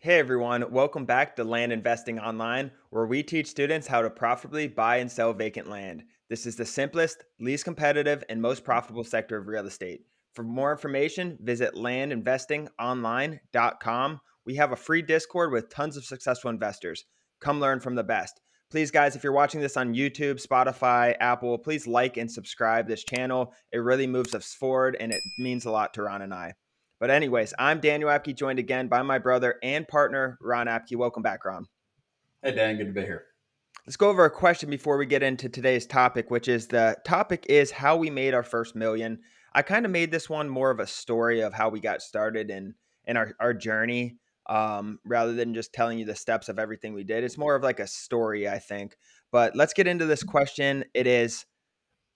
Hey everyone, welcome back to Land Investing Online, where we teach students how to profitably buy and sell vacant land. This is the simplest, least competitive, and most profitable sector of real estate. For more information, visit landinvestingonline.com. We have a free Discord with tons of successful investors. Come learn from the best. Please, guys, if you're watching this on YouTube, Spotify, Apple, please like and subscribe this channel. It really moves us forward and it means a lot to Ron and I. But anyways, I'm Daniel Apke, joined again by my brother and partner, Ron Apke. Welcome back, Ron. Hey Dan, good to be here. Let's go over a question before we get into today's topic, which is the topic is how we made our first million. I kind of made this one more of a story of how we got started and our journey, rather than just telling you the steps of everything we did. It's more of like a story, I think. But let's get into this question. It is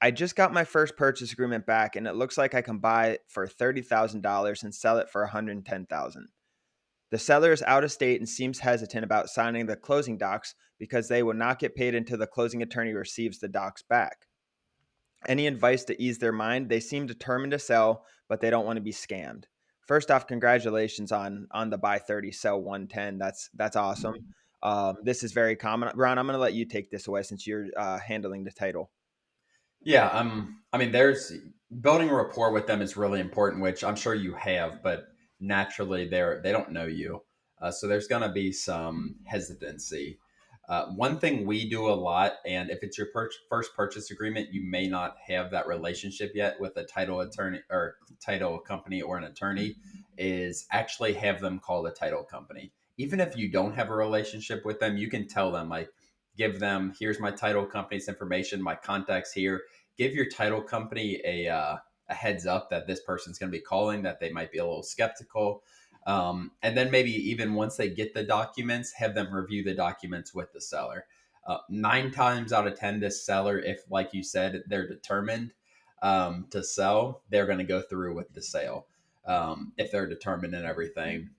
I just got my first purchase agreement back, and it looks like I can buy it for $30,000 and sell it for 110,000. The seller is out of state and seems hesitant about signing the closing docs because they will not get paid until the closing attorney receives the docs back. Any advice to ease their mind? They seem determined to sell, but they don't want to be scammed. First off, congratulations on the buy 30, sell 110. That's awesome. This is very common. Ron, I'm going to let you take this away since you're handling the title. Yeah, there's building a rapport with them is really important, which I'm sure you have, but naturally they don't know you, so there's going to be some hesitancy. One thing we do a lot, and if it's your first purchase agreement, you may not have that relationship yet with a title attorney or title company or an attorney, is actually have them call the title company. Even if you don't have a relationship with them, you can tell them like, give them, here's my title company's information, my contacts here. Give your title company a heads up that this person's going to be calling, that they might be a little skeptical. And then maybe even once they get the documents, have them review the documents with the seller. 9 times out of 10, this seller, if like you said, they're determined to sell, they're going to go through with the sale if they're determined and everything.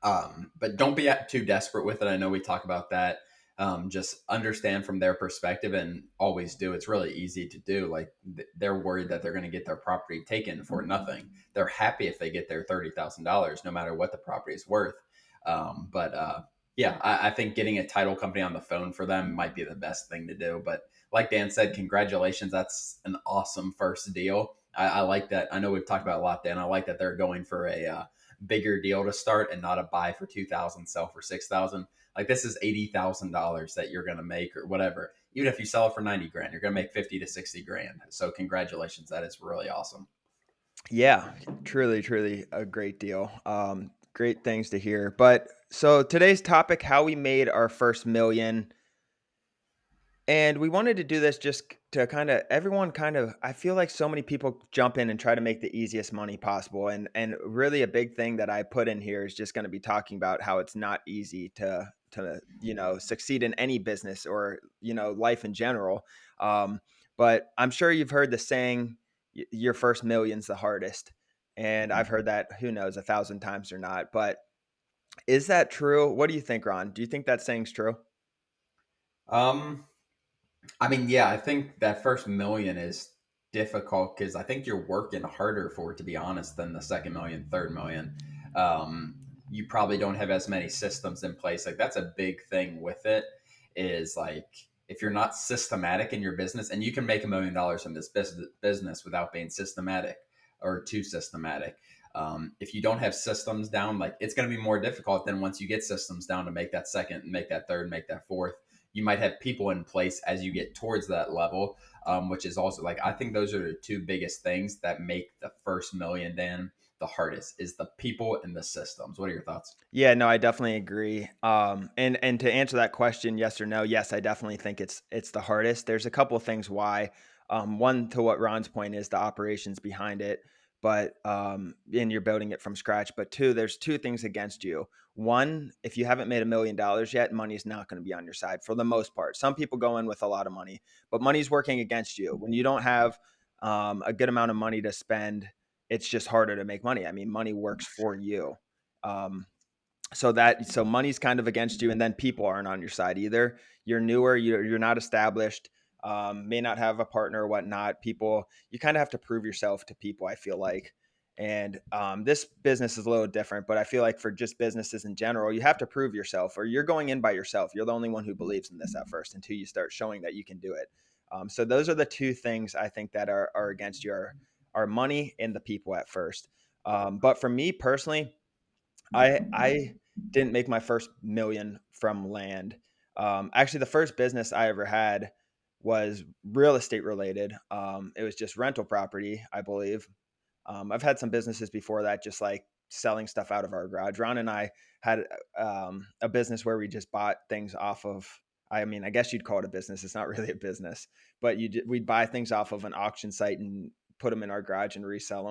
But don't be too desperate with it. I know we talk about that. Just understand from their perspective and always do. It's really easy to do. Like they're worried that they're going to get their property taken for nothing. They're happy if they get their $30,000, no matter what the property is worth. But yeah, I think getting a title company on the phone for them might be the best thing to do. But like Dan said, congratulations. That's an awesome first deal. I like that. I know we've talked about it a lot, Dan. I like that they're going for a bigger deal to start and not a buy for 2,000, sell for 6,000. Like this is $80,000 that you're going to make or whatever. Even if you sell it for 90 grand, you're going to make 50 to 60 grand. So congratulations. That is really awesome. Yeah, truly, truly a great deal. Great things to hear. But so today's topic, how we made our first million. And we wanted to do this just to kind of everyone kind of I feel like so many people jump in and try to make the easiest money possible. And really a big thing that I put in here is just going to be talking about how it's not easy to succeed in any business or life in general. But I'm sure you've heard the saying, your first million's the hardest. And I've heard that, who knows, 1,000 times or not. But is that true? What do you think, Ron? Do you think that saying's true? Um, yeah, I think that first million is difficult because I think you're working harder for it, to be honest, than the second million, third million. You probably don't have as many systems in place. Like that's a big thing with it is like if you're not systematic in your business, and you can make $1 million in this business without being systematic or too systematic. If you don't have systems down, like it's going to be more difficult than once you get systems down to make that second, make that third, make that fourth. You might have people in place as you get towards that level, which is also like I think those are the two biggest things that make the first million, Dan, the hardest is the people and the systems. What are your thoughts? Yeah, no, I definitely agree. And to answer that question, yes or no, yes, I definitely think it's the hardest. There's a couple of things why. One, to what Ron's point is the operations behind it, but and you're building it from scratch. But two, there's two things against you. One, if you haven't made $1 million yet, money is not going to be on your side for the most part. Some people go in with a lot of money, but money's working against you. When you don't have a good amount of money to spend, it's just harder to make money. I mean, money works for you. Um, so money's kind of against you, and then people aren't on your side either. You're newer, you're not established, may not have a partner or whatnot. People, you kind of have to prove yourself to people, I feel like. And this business is a little different, but I feel like for just businesses in general, you have to prove yourself, or you're going in by yourself. You're the only one who believes in this at first until you start showing that you can do it. So those are the two things I think that are against your our money and the people at first. But for me personally, I didn't make my first million from land. Actually, the first business I ever had was real estate related. It was just rental property, I believe. I've had some businesses before that, just like selling stuff out of our garage. Ron and I had a business where we just bought things off of. I mean, I guess you'd call it a business. It's not really a business, but we'd buy things off of an auction site and put them in our garage and resell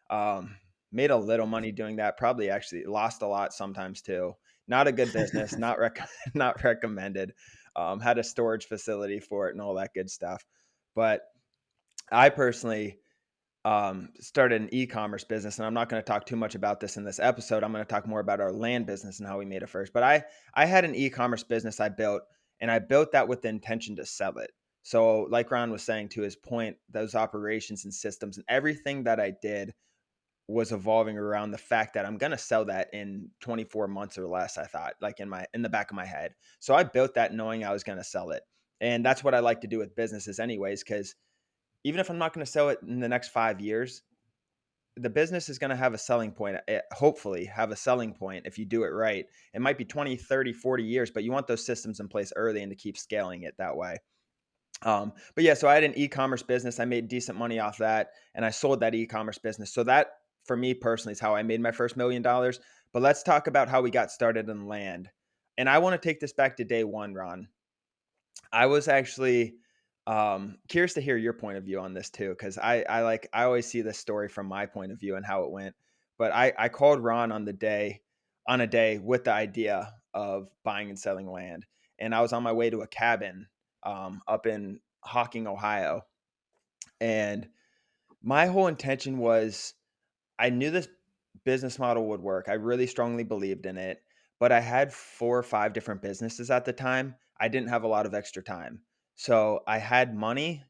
them. Made a little money doing that. Probably actually lost a lot sometimes too. Not a good business. Not recommended. Had a storage facility for it and all that good stuff. But I personally started an e-commerce business, and I'm not going to talk too much about this in this episode. I'm going to talk more about our land business and how we made it first. But I had an e-commerce business I built, and I built that with the intention to sell it. So, like Ron was saying, to his point, those operations and systems and everything that I did was evolving around the fact that I'm going to sell that in 24 months or less. I thought, like in the back of my head. So I built that knowing I was going to sell it, and that's what I like to do with businesses, anyways, because even if I'm not going to sell it in the next 5 years, the business is going to have a selling point, hopefully have a selling point if you do it right. It might be 20, 30, 40 years, but you want those systems in place early and to keep scaling it that way. But yeah, so I had an e-commerce business. I made decent money off that, and I sold that e-commerce business. So that, for me personally, is how I made my first $1 million. But let's talk about how we got started in land. And I want to take this back to day one, Ron. I was actually curious to hear your point of view on this too, because I always see this story from my point of view and how it went. But I called Ron on a day with the idea of buying and selling land, and I was on my way to a cabin up in Hawking, Ohio, and my whole intention was I knew this business model would work. I really strongly believed in it, but I had 4 or 5 different businesses at the time. I didn't have a lot of extra time. So I had money,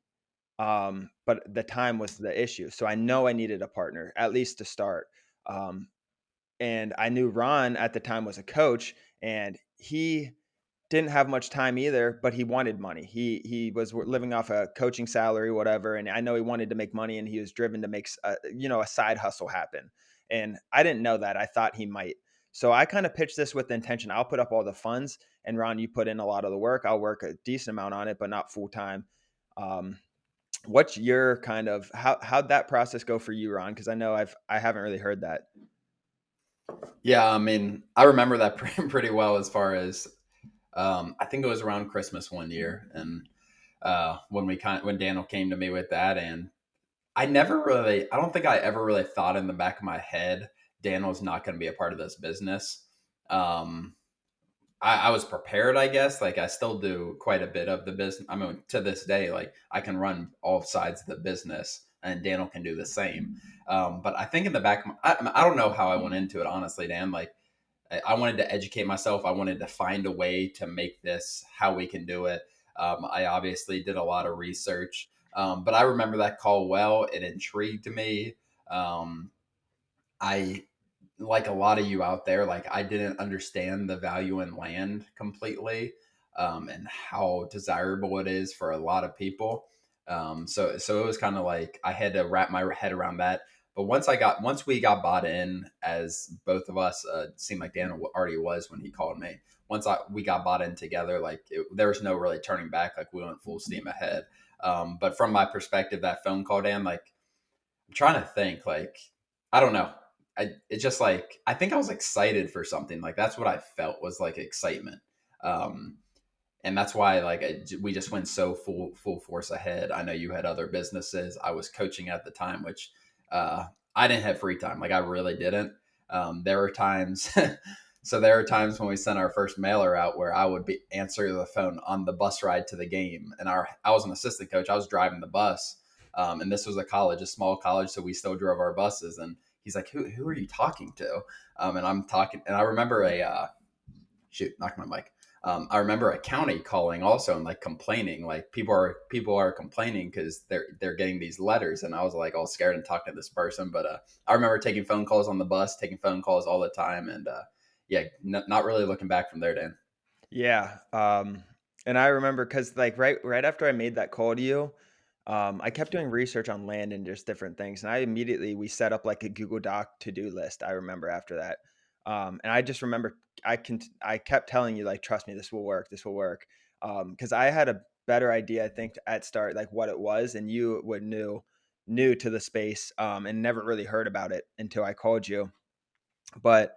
but the time was the issue. So I know I needed a partner, at least to start. Um, and I knew Ron at the time was a coach, and he didn't have much time either, but he wanted money. He was living off a coaching salary, whatever, and I know he wanted to make money, and he was driven to make a side hustle happen. And I didn't know that. I thought he might. So I kind of pitched this with the intention: I'll put up all the funds, and Ron, you put in a lot of the work. I'll work a decent amount on it, but not full time. Um, what's your kind of how'd that process go for you, Ron? Because I know I haven't really heard that. Yeah, I mean, I remember that pretty well as far as I think it was around Christmas one year, and when Daniel came to me with that, and I don't think I ever really thought in the back of my head Daniel's not going to be a part of this business. Um, I was prepared, I guess. Like I still do quite a bit of the business. I mean, to this day, like I can run all sides of the business, and Daniel can do the same. But I think in the back, I don't know how I went into it, honestly, Dan. Like I wanted to educate myself. I wanted to find a way to make this how we can do it. I obviously did a lot of research, but I remember that call well. It intrigued me. Um, I like a lot of you out there, like I didn't understand the value in land completely, and how desirable it is for a lot of people. So it was kind of like I had to wrap my head around that. But once we got bought in, as both of us, seemed like Dan already was when he called me. We got bought in together, like there was no really turning back. Like we went full steam ahead. But from my perspective, that phone call, Dan, like I'm trying to think, like I don't know. It's just like I think I was excited for something. Like that's what I felt was like excitement. Um, and that's why we just went so full force ahead. I know you had other businesses. I was coaching at the time, which I didn't have free time. Like I really didn't. There were times. So there are times when we sent our first mailer out where I would be answering the phone on the bus ride to the game, and I was an assistant coach. I was driving the bus, and this was a small college, so we still drove our buses. And he's like, "Who are you talking to?" And I'm talking, and I remember shoot, knocked my mic. I remember a county calling also and like complaining, like people are complaining because they're getting these letters, and I was like all scared and talking to this person. But I remember taking phone calls on the bus, taking phone calls all the time, and yeah, not really looking back from there, Dan. Yeah, and I remember because like, right after I made that call to you, I kept doing research on land and just different things, and I immediately we set up, like, a Google Doc to-do list, I remember after that, and I just remember I kept telling you, like, "Trust me, this will work," because I had a better idea, I think, at start, like, what it was, and you were new to the space, and never really heard about it until I called you, but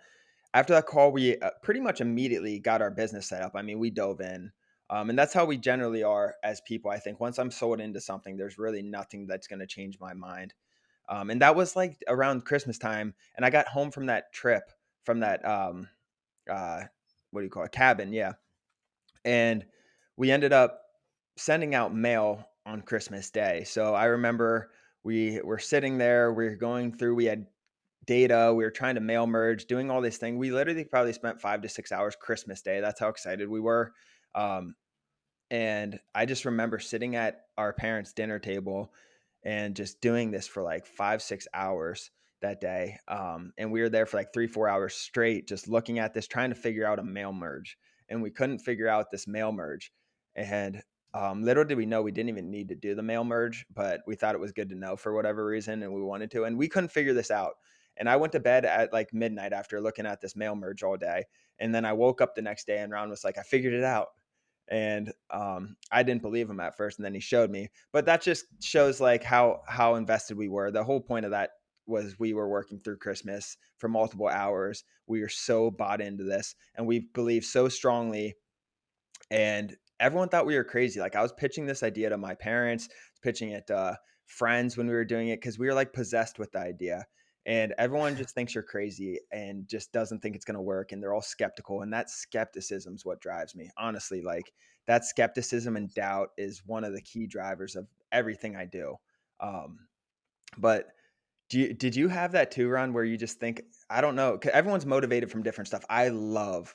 after that call, we pretty much immediately got our business set up. I mean, we dove in. And that's how we generally are as people. I think once I'm sold into something, there's really nothing that's going to change my mind. And that was like around Christmas time. And I got home from that trip, from that, uh, what do you call it? Cabin. Yeah. And we ended up sending out mail on Christmas Day. So I remember we were sitting there, we were going through, we had data. We were trying to mail merge, doing all this thing. We literally probably spent 5 to 6 hours Christmas Day. That's how excited we were. Um, and I just remember sitting at our parents' dinner table and just doing this for like 5, 6 hours that day. And we were there for like 3, 4 hours straight, just looking at this, trying to figure out a mail merge. And we couldn't figure out this mail merge. And little did we know we didn't even need to do the mail merge, but we thought it was good to know for whatever reason. And we wanted to. And we couldn't figure this out. And I went to bed at like midnight after looking at this mail merge all day. And then I woke up the next day and Ron was like, I figured it out. And I didn't believe him at first, and then he showed me. But that just shows like how invested we were. The whole point of that was we were working through Christmas for multiple hours. We were so bought into this, and we believed so strongly, and everyone thought we were crazy. Like I was pitching this idea to my parents, pitching it to friends when we were doing it because we were like possessed with the idea. And everyone just thinks you're crazy and just doesn't think it's going to work. And they're all skeptical. And that skepticism is what drives me. Honestly, like that skepticism and doubt is one of the key drivers of everything I do. Um, but did you have that too, Ron, where you just think, I don't know, 'cause everyone's motivated from different stuff. I love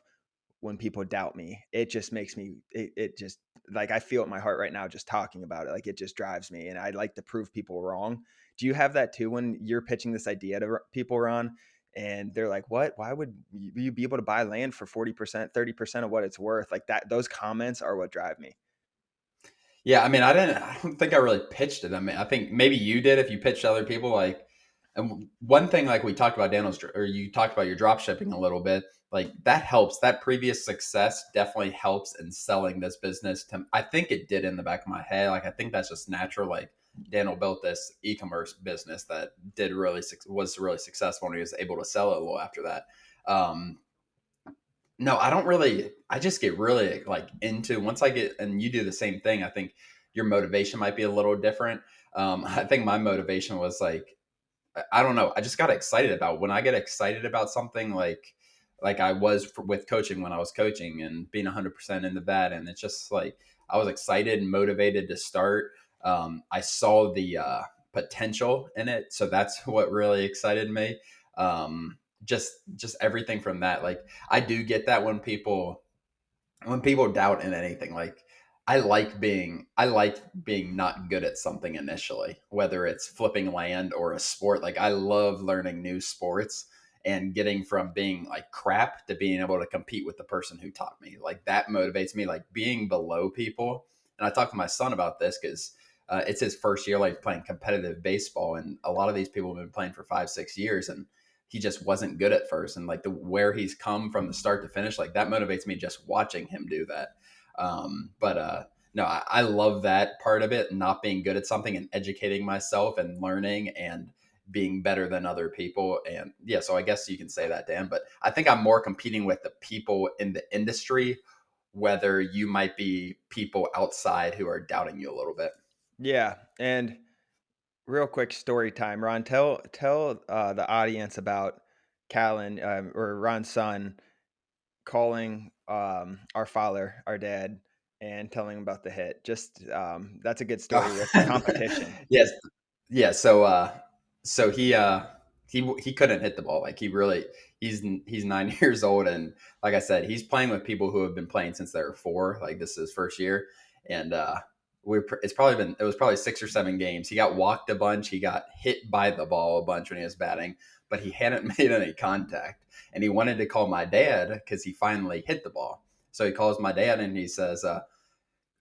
when people doubt me. It just makes me it just like I feel it in my heart right now just talking about it. Like it just drives me and I like to prove people wrong. Do you have that too when you're pitching this idea to people, Ron? And they're like, "What? Why would you be able to buy land for 40%, 30% of what it's worth?" Like that those comments are what drive me. Yeah, I mean, I don't think I really pitched it. I mean, I think maybe you did if you pitched to other people. Like, and one thing, like we talked about Daniel's, or you talked about your drop shipping a little bit. Like that helps. That previous success definitely helps in selling this business. To I think it did in the back of my head. Like I think that's just natural. Like Daniel built this e-commerce business that did really was really successful, and he was able to sell it a little after that. Um, no, I don't really. I just get really like into once I get, and you do the same thing. I think your motivation might be a little different. I think my motivation was like I don't know. I just got excited about when I get excited about something like I was with coaching when I was coaching and being 100% into that, and it's just like I was excited and motivated to start. I saw the potential in it, so that's what really excited me. Just everything from that. Like I do get that when people doubt in anything, like I like being not good at something initially, whether it's flipping land or a sport. Like I love learning new sports and getting from being like crap to being able to compete with the person who taught me. Like that motivates me, like being below people. And I talked to my son about this because it's his first year like playing competitive baseball, and a lot of these people have been playing for 5 6 years, and he just wasn't good at first, and like the where he's come from the start to finish, like that motivates me just watching him do that. But no, I love that part of it, not being good at something and educating myself and learning and being better than other people. And yeah, so I guess you can say that, Dan, but I think I'm more competing with the people in the industry, whether you might be people outside who are doubting you a little bit. Yeah, and real quick story time, Ron. Tell the audience about Callan or Ron's son calling our father, our dad, and telling him about the hit. Just that's a good story with competition. Yes. Yeah, so he couldn't hit the ball. Like he really he's 9 years old, and like I said, he's playing with people who have been playing since they were 4. Like this is his first year, and it was probably 6 or 7 games. He got walked a bunch. He got hit by the ball a bunch when he was batting, but he hadn't made any contact. And he wanted to call my dad because he finally hit the ball. So he calls my dad and he says,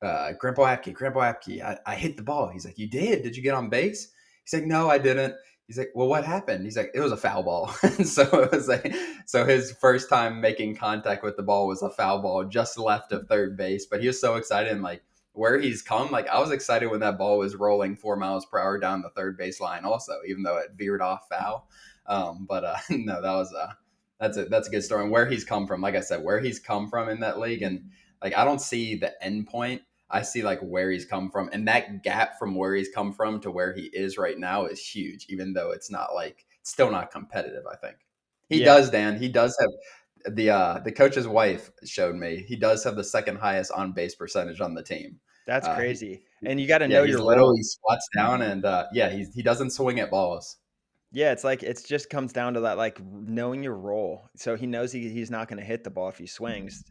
Grandpa Apke, I hit the ball. He's like, you did? Did you get on base? He's like, no, I didn't. He's like, well, what happened? He's like, it was a foul ball. And so it was like, so his first time making contact with the ball was a foul ball just left of third base. But he was so excited, and like where he's come, like I was excited when that ball was rolling 4 miles per hour down the third base line, also, even though it veered off foul. But no, that's a good story. And where he's come from, like I said, where he's come from in that league, and like I don't see the end point. I see like where he's come from, and that gap from where he's come from to where he is right now is huge. Even though it's not like still not competitive, I think he Yeah, does. Dan, he does have the coach's wife showed me he does have the second highest on base percentage on the team. that's Uh, he, crazy. And you got to yeah, know he's your little. role. He squats down, and yeah, he doesn't swing at balls. Yeah, it's like it's just comes down to that, like knowing your role. So he knows he's not going to hit the ball if he swings.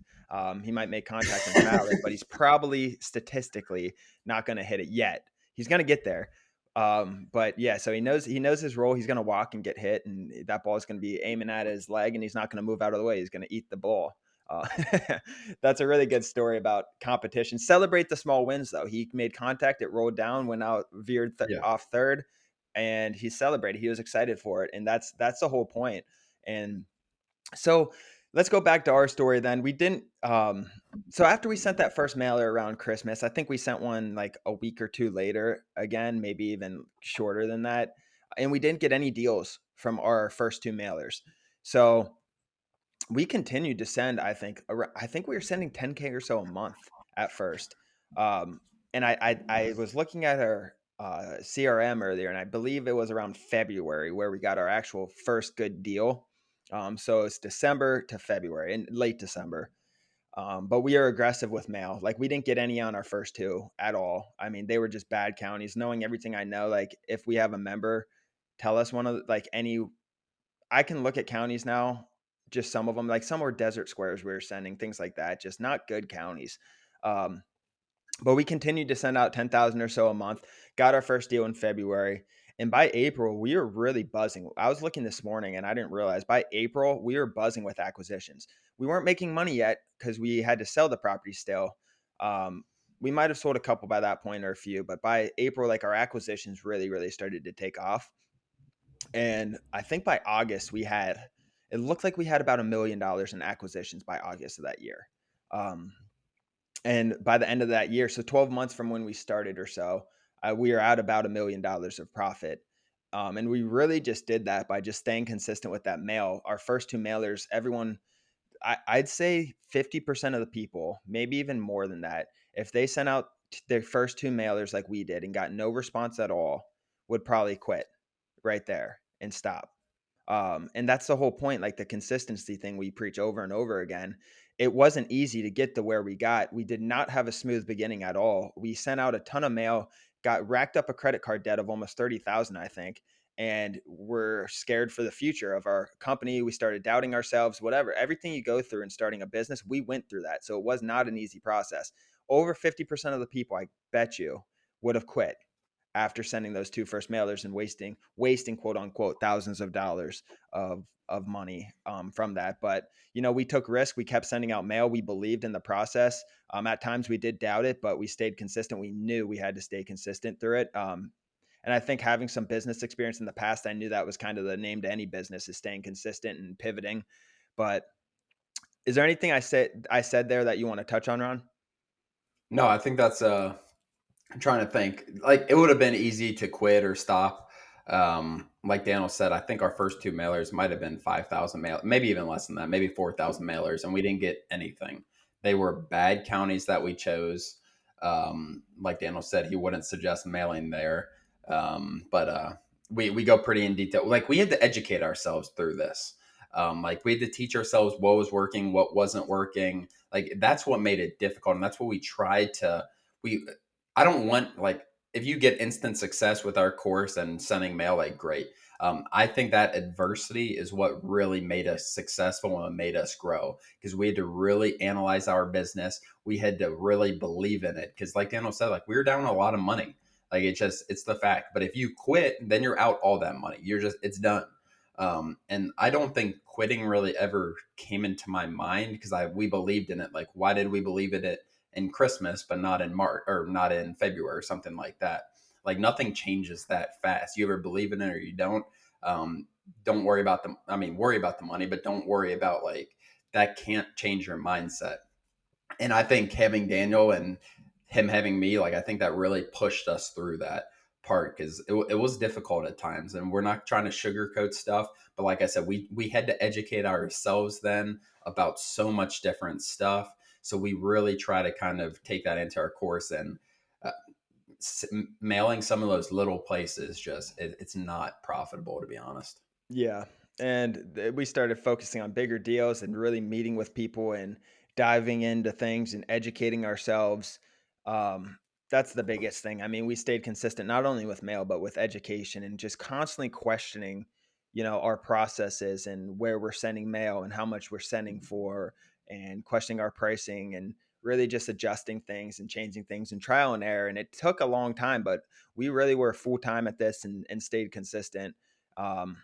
He might make contact and foul it, but he's probably statistically not going to hit it yet. He's going to get there. But yeah, so he knows his role. He's going to walk and get hit, and that ball is going to be aiming at his leg, and he's not going to move out of the way. He's going to eat the ball. Uh, that's a really good story about competition. Celebrate the small wins, though. He made contact. It rolled down, went out, veered Yeah. off third, and he celebrated. He was excited for it, and that's the whole point. And so let's go back to our story then. We didn't so after we sent that first mailer around Christmas, I think we sent one like a week or two later again, maybe even shorter than that. And we didn't get any deals from our first two mailers. So we continued to send, I think we were sending 10K or so a month at first. Um, and I was looking at our CRM earlier, and I believe it was around February where we got our actual first good deal. So it's December to February and late December. But we are aggressive with mail. Like we didn't get any on our first two at all. I mean, they were just bad counties. Knowing everything I know, like if we have a member tell us one of like any, I can look at counties now, just some of them, like some were desert squares we were sending, things like that, just not good counties. Um, but we continued to send out 10,000 or so a month, got our first deal in February. And by April, we were really buzzing. I was looking this morning and I didn't realize by April, we were buzzing with acquisitions. We weren't making money yet because we had to sell the property still. Um, we might have sold a couple by that point or a few, but by April, like our acquisitions really, really started to take off. And I think by August it looked like we had about $1 million in acquisitions by August of that year. Um, and by the end of that year, so 12 months from when we started or so, we are at about $1 million of profit. And we really just did that by just staying consistent with that mail. Our first two mailers, everyone, I'd say 50% of the people, maybe even more than that, if they sent out their first two mailers like we did and got no response at all, would probably quit right there and stop. And that's the whole point, like the consistency thing we preach over and over again. It wasn't easy to get to where we got. We did not have a smooth beginning at all. We sent out a ton of mail, got racked up a credit card debt of almost 30,000, I think, and we're scared for the future of our company. We started doubting ourselves, whatever. Everything you go through in starting a business, we went through that. So it was not an easy process. Over 50% of the people, I bet you, would have quit after sending those two first mailers and wasting quote unquote thousands of dollars of money from that. But we took risk. We kept sending out mail. We believed in the process. At times we did doubt it, but we stayed consistent. We knew we had to stay consistent through it. And I think having some business experience in the past, I knew that was kind of the name to any business, is staying consistent and pivoting. But is there anything I said there that you want to touch on, Ron? No, I think that's I'm trying to think. Like it would have been easy to quit or stop. Like Daniel said, I think our first two mailers might have been 5,000 mail, maybe even less than that, maybe 4,000 mailers, and we didn't get anything. They were bad counties that we chose. Like Daniel said, he wouldn't suggest mailing there. But we go pretty in detail. Like we had to educate ourselves through this. Like we had to teach ourselves what was working, what wasn't working. Like that's what made it difficult, and that's what we tried to. We I don't want like if you get instant success with our course and sending mail, like great. I think that adversity is what really made us successful and made us grow, because we had to really analyze our business. We had to really believe in it, because like Daniel said, like we were down a lot of money. Like it's the fact. But if you quit, then you're out all that money. It's done. And I don't think quitting really ever came into my mind, because we believed in it. Like, why did we believe in it in Christmas, but not in March or not in February or something like that? Like nothing changes that fast. You either believe in it or you don't. Um, don't worry about the. I mean, worry about the money, but don't worry about like that. Can't change your mindset. And I think having Daniel and him having me, like I think that really pushed us through that part, because it was difficult at times, and we're not trying to sugarcoat stuff. But like I said, we had to educate ourselves then about so much different stuff. So we really try to kind of take that into our course, and uh, mailing some of those little places it's not profitable, to be honest. Yeah, and we started focusing on bigger deals and really meeting with people and diving into things and educating ourselves. Um, that's the biggest thing. I mean, we stayed consistent not only with mail but with education and just constantly questioning, our processes and where we're sending mail and how much we're sending for, and questioning our pricing and really just adjusting things and changing things and trial and error. And it took a long time, but we really were full time at this and stayed consistent. Um,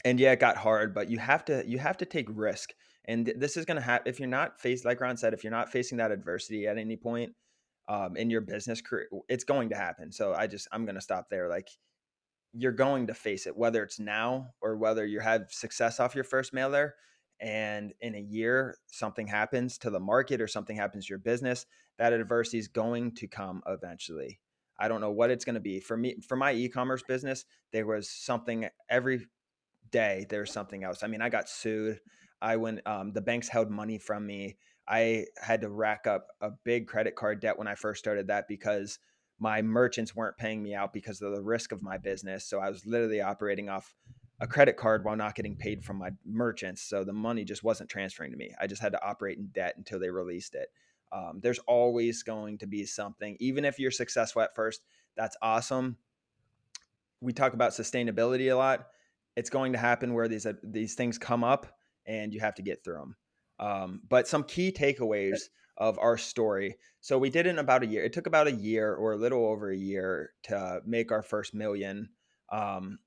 and yeah, it got hard, but you have to take risk. And this is going to happen if you're not faced, like Ron said, if you're not facing that adversity at any point in your business career, it's going to happen. So I'm going to stop there. Like, you're going to face it, whether it's now or whether you have success off your first mailer, and in a year something happens to the market or something happens to your business. That adversity is going to come eventually. I don't know what it's going to be. For me, for my e-commerce business, there was something every day there's something else. I mean, I got sued. I went the banks held money from me. I had to rack up a big credit card debt when I first started that because my merchants weren't paying me out because of the risk of my business. So I was literally operating off a credit card while not getting paid from my merchants. So the money just wasn't transferring to me. I just had to operate in debt until they released it. There's always going to be something, even if you're successful at first. That's awesome. We talk about sustainability a lot. It's going to happen where these things come up and you have to get through them. But some key takeaways of our story. So we did it in about a year. It took about a year or a little over a year to make our first million. Um,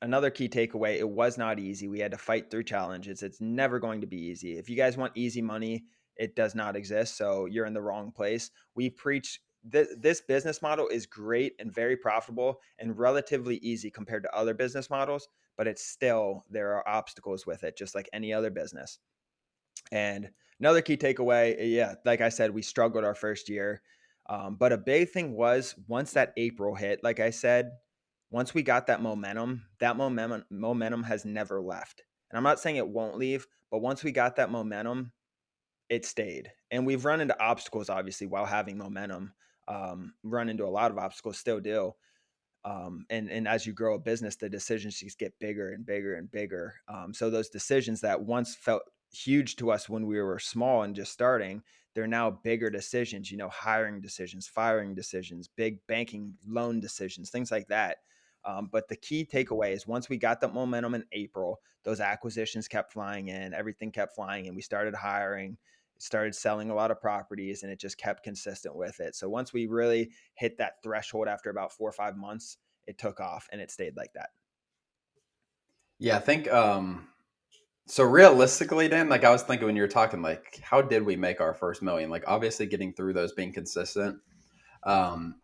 Another key takeaway, it was not easy. We had to fight through challenges. It's never going to be easy. If you guys want easy money, it does not exist. So you're in the wrong place. We preach this business model is great and very profitable and relatively easy compared to other business models, but it's still, there are obstacles with it, just like any other business. And another key takeaway, yeah, like I said, we struggled our first year. But a big thing was once that April hit, like I said, once we got that momentum has never left. And I'm not saying it won't leave, but once we got that momentum, it stayed. And we've run into obstacles, obviously, while having momentum. Run into a lot of obstacles, still do. And as you grow a business, the decisions just get bigger and bigger and bigger. So those decisions that once felt huge to us when we were small and just starting, they're now bigger decisions. Hiring decisions, firing decisions, big banking loan decisions, things like that. But the key takeaway is once we got that momentum in April, those acquisitions kept flying in, everything kept flying in. We started hiring, started selling a lot of properties, and it just kept consistent with it. So once we really hit that threshold after about 4 or 5 months, it took off and it stayed like that. Yeah, I think so realistically, Dan, like I was thinking when you were talking, like how did we make our first million? Like obviously getting through those, being consistent.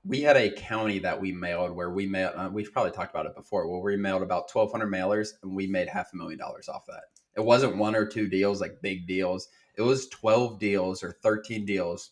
We had a county that we mailed where we mailed. We've probably talked about it before. Where we mailed about 1,200 mailers, and we made $500,000 off that. It wasn't one or two deals, like big deals. It was 12 deals or 13 deals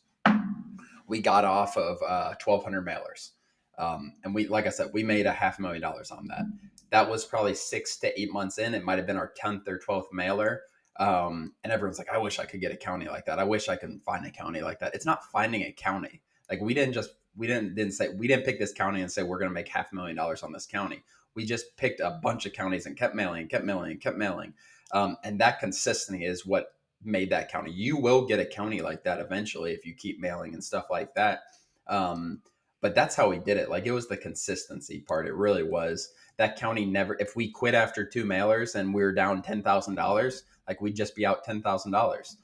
we got off of 1,200 mailers. And we, like I said, we made $500,000 on that. That was probably 6 to 8 months in. It might have been our 10th or 12th mailer. And everyone's like, I wish I could get a county like that. I wish I could find a county like that. It's not finding a county. Like we didn't pick this county and say we're going to make $500,000 on this county. We just picked a bunch of counties and kept mailing, and kept mailing, and kept mailing. And that consistency is what made that county. You will get a county like that eventually if you keep mailing and stuff like that. Um, But that's how we did it. Like, it was the consistency part. It really was. That county never, if we quit after two mailers and we were down $10,000, like, we'd just be out $10,000.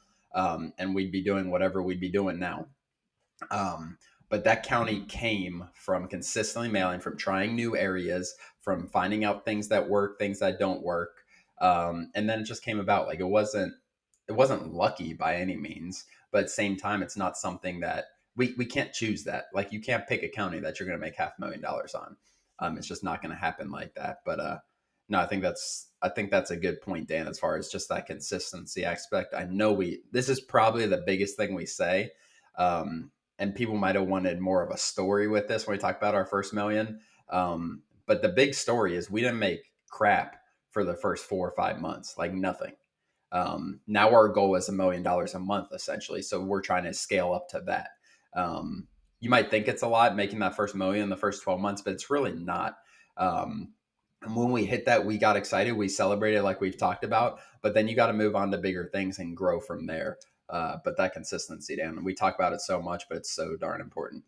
And we'd be doing whatever we'd be doing now. But that county came from consistently mailing, from trying new areas, from finding out things that work, things that don't work. And then it just came about. Like, it wasn't lucky by any means, but at the same time, it's not something that we can't choose that. Like, you can't pick a county that you're going to make $500,000 on. It's just not going to happen like that. But no, I think that's a good point, Dan, as far as just that consistency aspect. I know this is probably the biggest thing we say. And people might have wanted more of a story with this when we talk about our first million. But the big story is we didn't make crap for the first 4 or 5 months, like nothing. Now our goal is $1 million a month, essentially. So we're trying to scale up to that. You might think it's a lot making that first million in the first 12 months, but it's really not. And when we hit that, we got excited. We celebrated like we've talked about, but then you got to move on to bigger things and grow from there. But that consistency, Dan, we talk about it so much, but it's so darn important.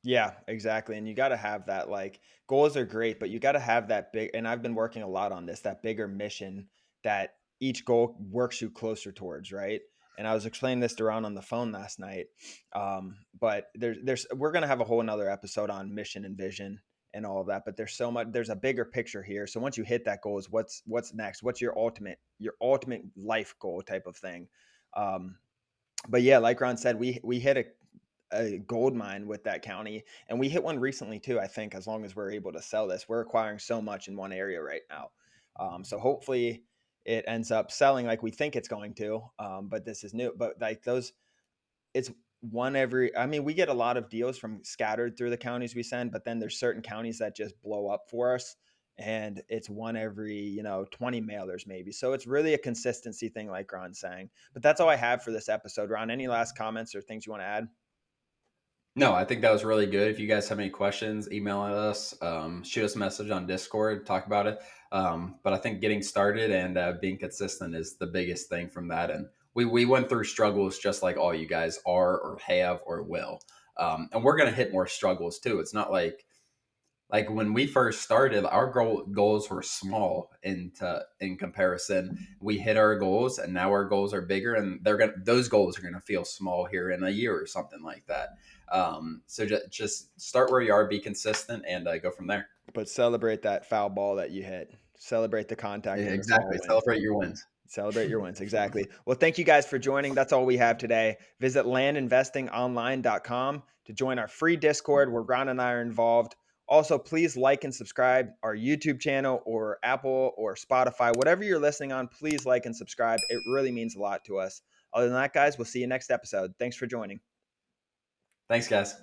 Yeah, exactly. And you got to have that, like, goals are great, but you got to have that big, and I've been working a lot on this, that bigger mission that each goal works you closer towards, right? And I was explaining this to Ron on the phone last night. But we're going to have a whole nother episode on mission and vision and all of that, but there's so much, there's a bigger picture here. So once you hit that goal is what's next? What's your ultimate life goal type of thing? Um, but yeah, like Ron said, we hit a gold mine with that county, and we hit one recently too. I think as long as we're able to sell this, we're acquiring so much in one area right now. So hopefully it ends up selling like we think it's going to. But this is new. But like those, it's one every. I mean, we get a lot of deals from scattered through the counties we send, but then there's certain counties that just blow up for us. And it's one every, 20 mailers maybe. So it's really a consistency thing, like Ron's saying. But that's all I have for this episode. Ron, any last comments or things you want to add? No, I think that was really good. If you guys have any questions, email us, shoot us a message on Discord, talk about it. But I think getting started and being consistent is the biggest thing from that. And we went through struggles just like all you guys are or have or will. And we're going to hit more struggles too. It's not like when we first started, our goals were small in comparison. We hit our goals, and now our goals are bigger, and those goals are gonna feel small here in a year or something like that. So just start where you are, be consistent, and go from there. But celebrate that foul ball that you hit. Celebrate the contact Yeah, in your exactly. small wins. Celebrate your wins. Celebrate your wins. Exactly. Well, thank you guys for joining. That's all we have today. Visit landinvestingonline.com to join our free Discord where Ron and I are involved. Also, please like and subscribe our YouTube channel or Apple or Spotify, whatever you're listening on. Please like and subscribe. It really means a lot to us. Other than that, guys, we'll see you next episode. Thanks for joining. Thanks, guys.